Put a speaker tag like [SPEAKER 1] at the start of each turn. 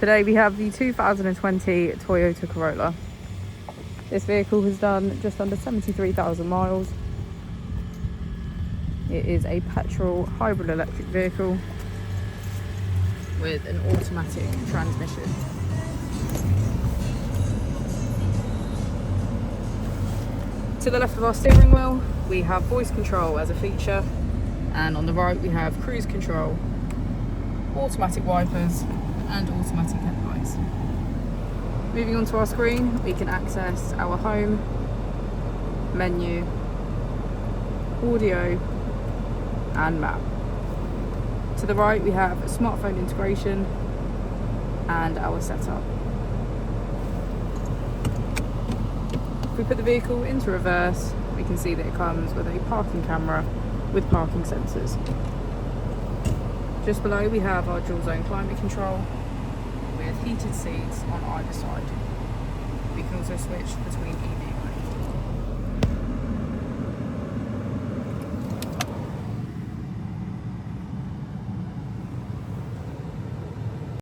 [SPEAKER 1] Today we have the 2020 Toyota Corolla. This vehicle has done just under 73,000 miles. It is a petrol hybrid electric vehicle with an automatic transmission. To the left of our steering wheel, we have voice control as a feature, and on the right we have cruise control, automatic wipers and automatic headlights. Moving on to our screen, we can access our home, menu, audio and map. To the right we have smartphone integration and our setup. If we put the vehicle into reverse, we can see that it comes with a parking camera with parking sensors. Just below we have our dual zone climate control with heated seats on either side. We can also switch between EV